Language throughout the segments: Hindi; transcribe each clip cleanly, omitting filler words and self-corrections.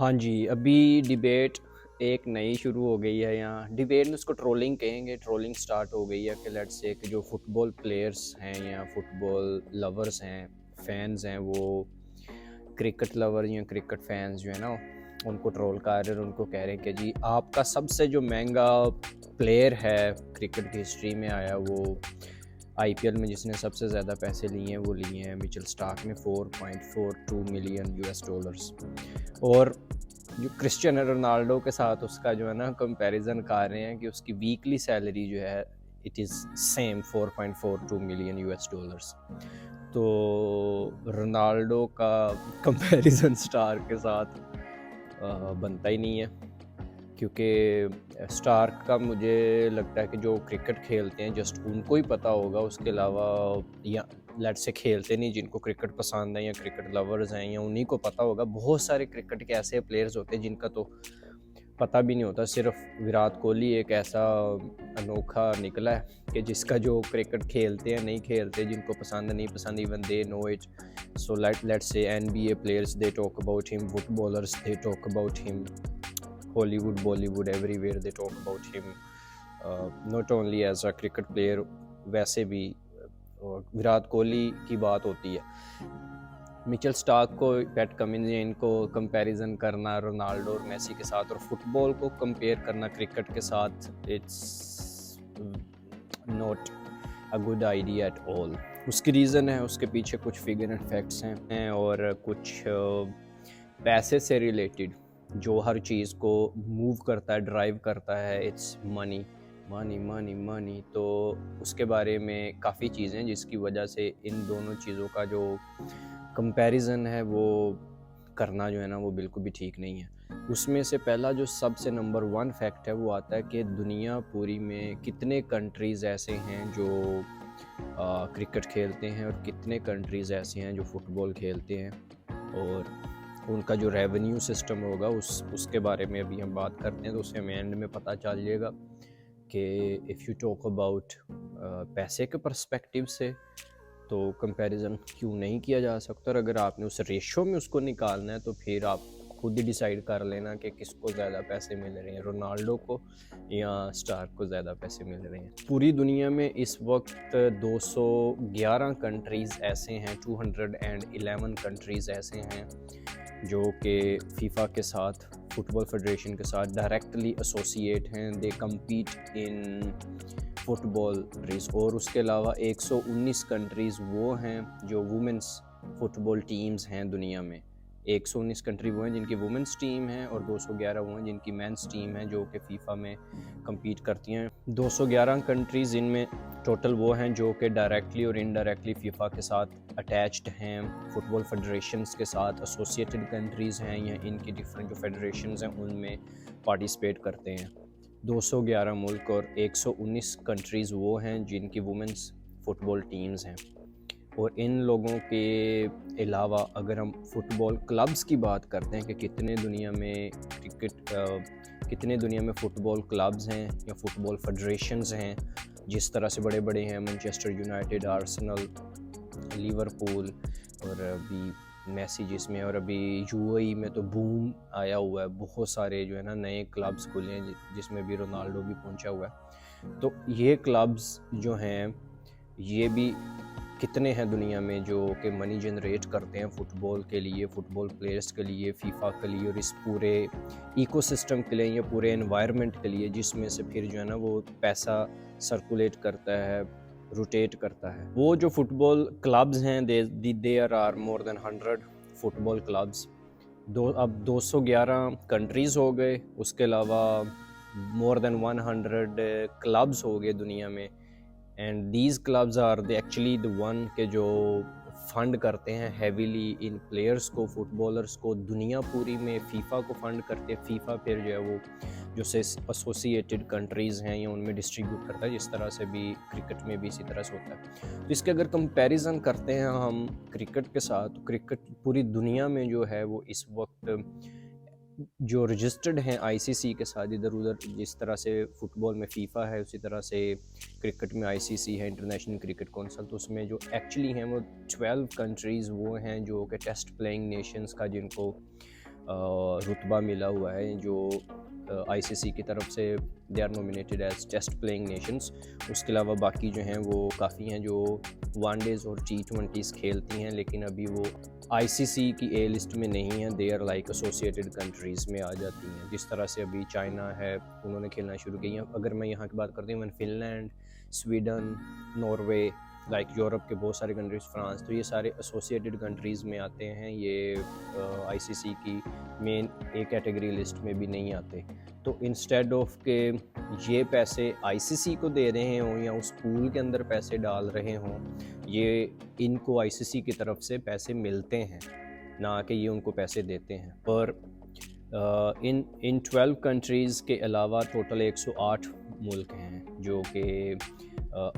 हाँ जी, अभी डिबेट एक नई शुरू हो गई है यहाँ। डिबेट में उसको ट्रोलिंग कहेंगे, ट्रोलिंग स्टार्ट हो गई है कि लेट्स से कि जो फुटबॉल प्लेयर्स हैं या फुटबॉल लवर्स हैं, फैन्स हैं, वो क्रिकेट लवर या क्रिकेट फैन्स जो है ना, उनको ट्रोल कर रहे हैं और उनको कह रहे हैं कि जी आपका सबसे जो महंगा प्लेयर है क्रिकेट की हिस्ट्री में आया, वो आईपीएल में जिसने सबसे ज़्यादा पैसे लिए हैं वो लिए हैं मिचेल स्टार्क ने 4.42 मिलियन यूएस डॉलर्स। और जो क्रिस्टियानो रोनाल्डो के साथ उसका जो है ना कंपैरिजन कर रहे हैं कि उसकी वीकली सैलरी जो है it is same 4.42 million US dollars. तो रोनाल्डो का कंपैरिजन स्टार के साथ बनता ही नहीं है, क्योंकि स्टार्क का मुझे लगता है कि जो क्रिकेट खेलते हैं जस्ट उनको ही पता होगा, उसके अलावा या लेट से खेलते नहीं जिनको क्रिकेट पसंद है या क्रिकेट लवर्स हैं या उन्हीं को पता होगा। बहुत सारे क्रिकेट के ऐसे प्लेयर्स होते हैं जिनका तो पता भी नहीं होता। सिर्फ विराट कोहली एक ऐसा अनोखा निकला है कि जिसका जो क्रिकेट खेलते हैं नहीं खेलते, जिनको पसंद नहीं पसंद, even they know it. So let's say NBA players they talk about him, footballers they talk about him, Hollywood, Bollywood, everywhere they talk about him. Not only as a cricket player, वैसे भी विराट कोहली की बात होती है। मिचेल स्टार्क को, पैट कमिंस, इनको कंपैरिजन करना रोनाल्डो और मेसी के साथ और फुटबॉल को कंपेयर करना क्रिकेट के साथ, it's not a good idea at all. उसकी रीज़न है, उसके पीछे कुछ फिगर एंड फैक्ट्स हैं और कुछ पैसे से रिलेटेड जो हर चीज़ को मूव करता है, ड्राइव करता है, it's money money money money. तो उसके बारे में काफ़ी चीज़ें जिसकी वजह से इन दोनों चीज़ों का जो कंपैरिजन है वो करना जो है ना वो बिल्कुल भी ठीक नहीं है। उसमें से पहला जो सबसे नंबर वन फैक्ट है वो आता है कि दुनिया पूरी में कितने कंट्रीज़ ऐसे हैं जो क्रिकेट खेलते हैं और कितने कंट्रीज़ ऐसे हैं जो फुटबॉल खेलते हैं, और उनका जो रेवेन्यू सिस्टम होगा उसके बारे में अभी हम बात करते हैं। तो उससे हमें एंड में पता चल जाएगा कि इफ़ यू टॉक अबाउट पैसे के पर्सपेक्टिव से तो कंपैरिजन क्यों नहीं किया जा सकता। और अगर आपने उस रेशो में उसको निकालना है तो फिर आप खुद ही डिसाइड कर लेना कि किसको ज़्यादा पैसे मिल रहे हैं, रोनाल्डो को या स्टार्क को ज़्यादा पैसे मिल रहे हैं। पूरी दुनिया में इस वक्त 211 कंट्रीज़ ऐसे हैं, 211 कंट्रीज़ ऐसे हैं जो कि फीफा के साथ, फुटबॉल फेडरेशन के साथ डायरेक्टली एसोसिएट हैं। They compete in football race. और उसके अलावा 119 कंट्रीज़ वो हैं जो वुमेंस फुटबॉल टीम्स हैं दुनिया में। 119 कंट्री वो हैं जिनकी वुमेंस टीम है और 211 वो हैं जिनकी मेंस टीम है जो कि फीफा में कम्पीट करती हैं। 211 कंट्रीज़ इनमें टोटल वो हैं जो कि डायरेक्टली और इनडायरेक्टली फीफा के साथ अटैच्ड हैं, फुटबॉल फेडरेशंस के साथ एसोसिएटेड कंट्रीज़ हैं या इनकी डिफरेंट जो फेडरेशंस हैं उनमें पार्टिसिपेट करते हैं। 211 मुल्क और 119 कंट्रीज़ वो हैं जिनकी वुमेंस फुटबॉल टीम्स हैं। और इन लोगों के अलावा अगर हम फुटबॉल क्लब्स की बात करते हैं कि कितने दुनिया में कितने दुनिया में फ़ुटबॉल क्लब्स हैं या फुटबॉल फेडरेशंस हैं, जिस तरह से बड़े बड़े हैं मैनचेस्टर यूनाइटेड, आर्सेनल, लिवरपूल और अभी मेसी जिसमें, और अभी यूएई में तो बूम आया हुआ है, बहुत सारे जो है ना नए क्लब्स खुले हैं जिसमें भी रोनाल्डो भी पहुंचा हुआ है। तो ये क्लब्स जो हैं ये भी कितने हैं दुनिया में जो कि मनी जनरेट करते हैं फुटबॉल के लिए, फुटबॉल प्लेयर्स के लिए, फीफा के लिए और इस पूरे इकोसिस्टम के लिए या पूरे एनवायरनमेंट के लिए, जिसमें से फिर जो है ना वो पैसा सर्कुलेट करता है, रोटेट करता है। वो जो फुटबॉल क्लब्स हैं there are more than 100 football clubs. अब 211 कंट्रीज़ हो गए, उसके अलावा मोर देन 100 क्लब्स हो गए दुनिया में। And these clubs are the actually the one के जो फंड करते हैं हैवीली इन प्लेयर्स को, फुटबॉलर्स को। दुनिया पूरी में फ़ीफ़ा को फंड करते हैं। फ़ीफ़ा फिर जो है वो जो से एसोसिएटेड कंट्रीज़ हैं या उनमें डिस्ट्रीब्यूट करता है, जिस तरह से भी क्रिकेट में भी इसी तरह से होता है। तो इसके अगर कंपैरिजन करते हैं हम क्रिकेट के साथ, तो क्रिकेट पूरी दुनिया में जो है वो इस वक्त जो रजिस्टर्ड हैं आईसीसी के साथ, इधर उधर जिस तरह से फुटबॉल में फीफा है उसी तरह से क्रिकेट में आईसीसी है, इंटरनेशनल क्रिकेट काउंसिल। तो उसमें जो एक्चुअली हैं वो 12 कंट्रीज़ वो हैं जो कि टेस्ट प्लेइंग नेशंस का जिनको रुतबा मिला हुआ है जो आईसीसी की तरफ से they are nominated as test playing nations. उसके अलावा बाकी जो हैं वो काफ़ी हैं जो वनडेज़ और T20s खेलती हैं, लेकिन अभी वो आईसीसी की ए लिस्ट में नहीं है, they are like associated countries में आ जाती हैं। जिस तरह से अभी चाइना है, उन्होंने खेलना शुरू किया। अगर मैं यहाँ की बात करती हूँ, Finland, Sweden, Norway, like Europe के बहुत सारे कंट्रीज़, फ्रांस, तो ये सारे एसोसिएटेड कंट्रीज़ में आते हैं। ये आईसीसी की मेन ए कैटेगरी लिस्ट में भी नहीं आते। तो इंस्टेड ऑफ के ये पैसे आईसीसी को दे रहे हों या उस पूल के अंदर पैसे डाल रहे हों, ये इनको आईसीसी की तरफ से पैसे मिलते हैं, ना कि ये उनको पैसे देते हैं। पर इन 12 कंट्रीज़ के अलावा टोटल 108 मुल्क हैं जो कि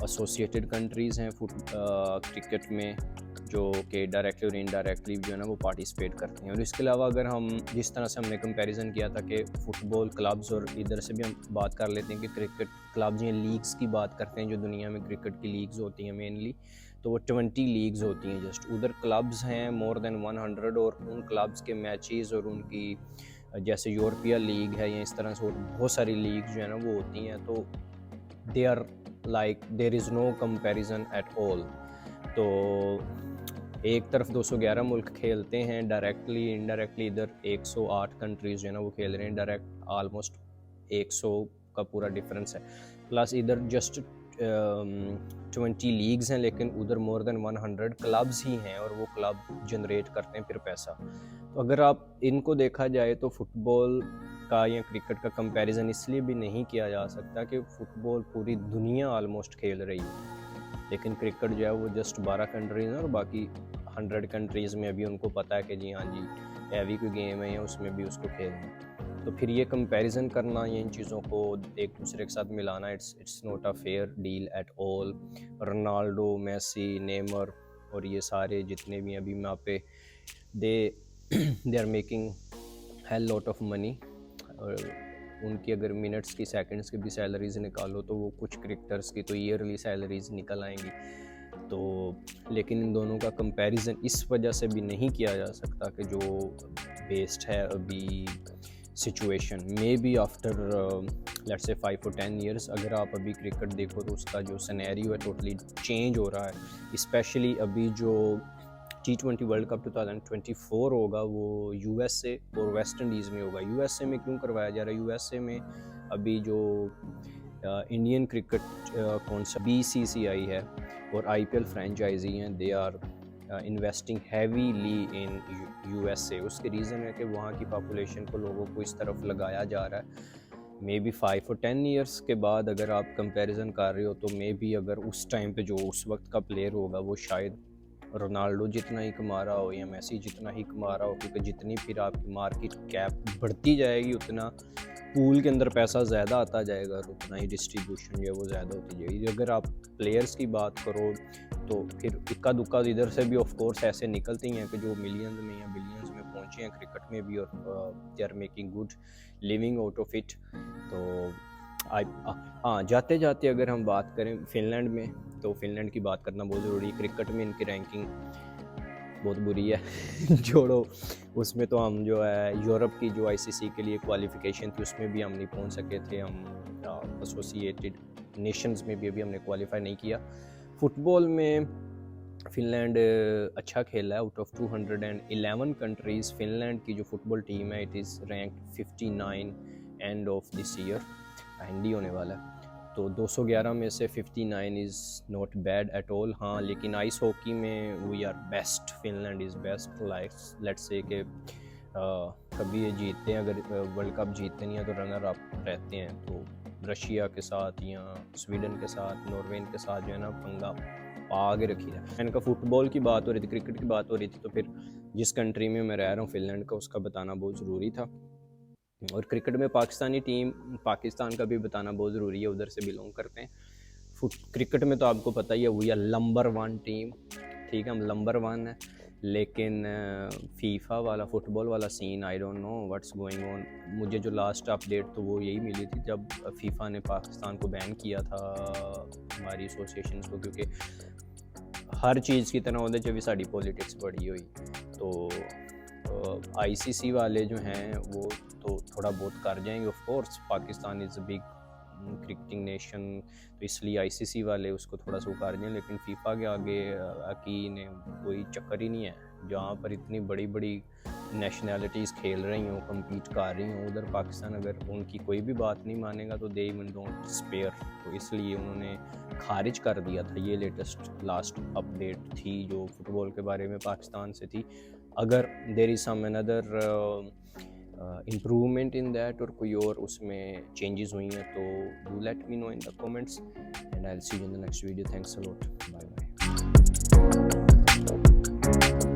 एसोसिएटेड कंट्रीज़ हैं क्रिकेट में, जो कि डायरेक्टली और इनडायरेक्टली जो है ना वो पार्टिसिपेट करते हैं। और इसके अलावा अगर हम जिस तरह से हमने कंपैरिजन किया था कि फ़ुटबॉल क्लब्स, और इधर से भी हम बात कर लेते हैं कि क्रिकेट क्लब्स या लीग्स की बात करते हैं, जो दुनिया में क्रिकेट की लीग्स होती हैं मेनली, तो वो 20 लीग्स होती हैं जस्ट। उधर क्लब्स हैं मोर देन 100, और उन क्लब्स के मैचेस और उनकी जैसे यूरोपियन लीग है या इस तरह से बहुत सारी लीग जो है ना वो होती हैं, तो they are like there is no comparison at all. तो एक तरफ 211 मुल्क खेलते हैं डायरेक्टली, इनडायरेक्टली इधर 108 कंट्रीज़ जो है ना वो खेल रहे हैं डायरेक्ट, ऑलमोस्ट 100 का पूरा डिफरेंस है। प्लस इधर जस्ट 20 लीग्स हैं, लेकिन उधर मोर देन 100 क्लब्स ही हैं, और वो क्लब जनरेट करते हैं फिर पैसा। तो अगर आप इनको देखा जाए तो फ़ुटबॉल का या क्रिकेट का कंपैरिजन इसलिए भी नहीं किया जा सकता कि फ़ुटबॉल पूरी दुनिया ऑलमोस्ट खेल रही है, लेकिन क्रिकेट जो है वो जस्ट 12 कंट्रीज़ हैं, और बाकी 100 कंट्रीज़ में अभी उनको पता है कि जी हाँ जी हैवी कोई गेम है या उसमें भी उसको खेलना है। तो फिर ये कंपैरिजन करना या इन चीज़ों को एक दूसरे के साथ मिलाना, it's not a fair deal at all. Ronaldo, Messi, Neymar और ये सारे जितने भी अभी मैं पे they are making hell lot of money, और उनकी अगर मिनट्स की, सेकंड्स की भी सैलरीज निकालो तो वो कुछ क्रिकेटर्स की तो ईयरली सैलरीज निकल आएंगी। तो लेकिन इन दोनों का कंपैरिजन इस वजह से भी नहीं किया जा सकता कि जो बेस्ड है अभी situation, may be after let's say 5 और 10 ईयर्स अगर आप अभी क्रिकेट देखो तो उसका जो सिनेरियो है टोटली चेंज हो रहा है। स्पेशली अभी जो T20 वर्ल्ड कप 2024 होगा वो यूएसए और वेस्ट इंडीज़ में होगा। यूएसए में क्यों करवाया जा रहा है? यूएसए में अभी जो इंडियन क्रिकेट कौन सा BCCI है और IPL फ्रेंचाइजी हैं, they are investing heavily in USA. उसके रीज़न है कि वहाँ की पॉपुलेशन को, लोगों को इस तरफ लगाया जा रहा है। मे बी 5 और 10 ईयर्स के बाद अगर आप कंपैरिजन कर रहे हो तो मे बी अगर उस टाइम पे जो उस वक्त का प्लेयर होगा वो शायद रोनाल्डो जितना ही कमा रहा हो या मेसी जितना ही कमा रहा हो, क्योंकि जितनी फिर आपकी मार्केट कैप बढ़ती जाएगी उतना पूल के अंदर पैसा ज़्यादा आता जाएगा और उतना ही डिस्ट्रीब्यूशन जो है वो ज़्यादा होती जाएगी। अगर आप प्लेयर्स की बात करो तो फिर इक्का दुक्का इधर से भी ऑफ कोर्स ऐसे निकलते ही हैं कि जो मिलियंस में या बिलियंस में पहुँचे हैं क्रिकेट में भी, और they are making good living out of it. तो हाँ, जाते जाते अगर हम बात करें फिनलैंड में, तो फिनलैंड की बात करना बहुत ज़रूरी है। क्रिकेट में इनकी रैंकिंग बहुत बुरी है जोड़ो, उसमें तो हम जो है यूरोप की जो आईसीसी के लिए क्वालिफ़िकेशन थी उसमें भी हम नहीं पहुंच सके थे। हम एसोसिएटेड नेशंस में भी अभी हमने क्वालिफाई नहीं किया। फुटबॉल में फिनलैंड अच्छा खेला है। आउट ऑफ 211 कंट्रीज़ फिनलैंड की जो फुटबॉल टीम है it is ranked 59 end of this year, end ही होने वाला है। तो 211 में से 59 is not bad at all. हाँ, लेकिन आइस हॉकी में we are best, Finland is best. Like let's say कि कभी ये जीतते हैं, अगर वर्ल्ड कप जीतते नहीं हैं तो रनर अप रहते हैं। तो रशिया के साथ या स्वीडन के साथ, नॉर्वे के साथ जो है ना पंगा आगे रखी है। इनका फुटबॉल की बात हो रही थी, क्रिकेट की बात हो रही थी, तो फिर जिस कंट्री में मैं रह रहा हूँ फिनलैंड का, उसका बताना बहुत ज़रूरी था। और क्रिकेट में पाकिस्तानी टीम, पाकिस्तान का भी बताना बहुत ज़रूरी है, उधर से बिलोंग करते हैं। क्रिकेट में तो आपको पता ही है वी आर नंबर 1 टीम, ठीक है, हम नंबर 1 है। लेकिन फीफा वाला फुटबॉल वाला scene, I don't know what's going on. मुझे जो लास्ट अपडेट तो वो यही मिली थी जब फीफा ने पाकिस्तान को बैन किया था हमारी एसोसिएशन को, क्योंकि हर चीज़ की तरह ਉਹਦੇ 'ਚ भी साड़ी पॉलिटिक्स बड़ी हुई। तो आईसीसी वाले जो हैं वो तो थोड़ा बहुत कर जाएंगे। Of course Pakistan is a big cricketing nation, तो इसलिए आईसीसी वाले उसको थोड़ा सा उकार दें, लेकिन फीफा के आगे की ने कोई चक्कर ही नहीं है। जहाँ पर इतनी बड़ी बड़ी नेशनैलिटीज़ खेल रही हों, कम्पीट कर रही हों, उधर पाकिस्तान अगर उनकी कोई भी बात नहीं मानेगा तो दे इवन डोंट स्पेयर। तो इसलिए उन्होंने खारिज कर दिया था। ये लास्ट अपडेट थी जो फुटबॉल के बारे में पाकिस्तान से थी। अगर there is some another improvement in that और कोई और उसमें चेंजेस हुई हैं तो do let me know in the comments and I will see you in the next video. Thanks a lot, bye bye.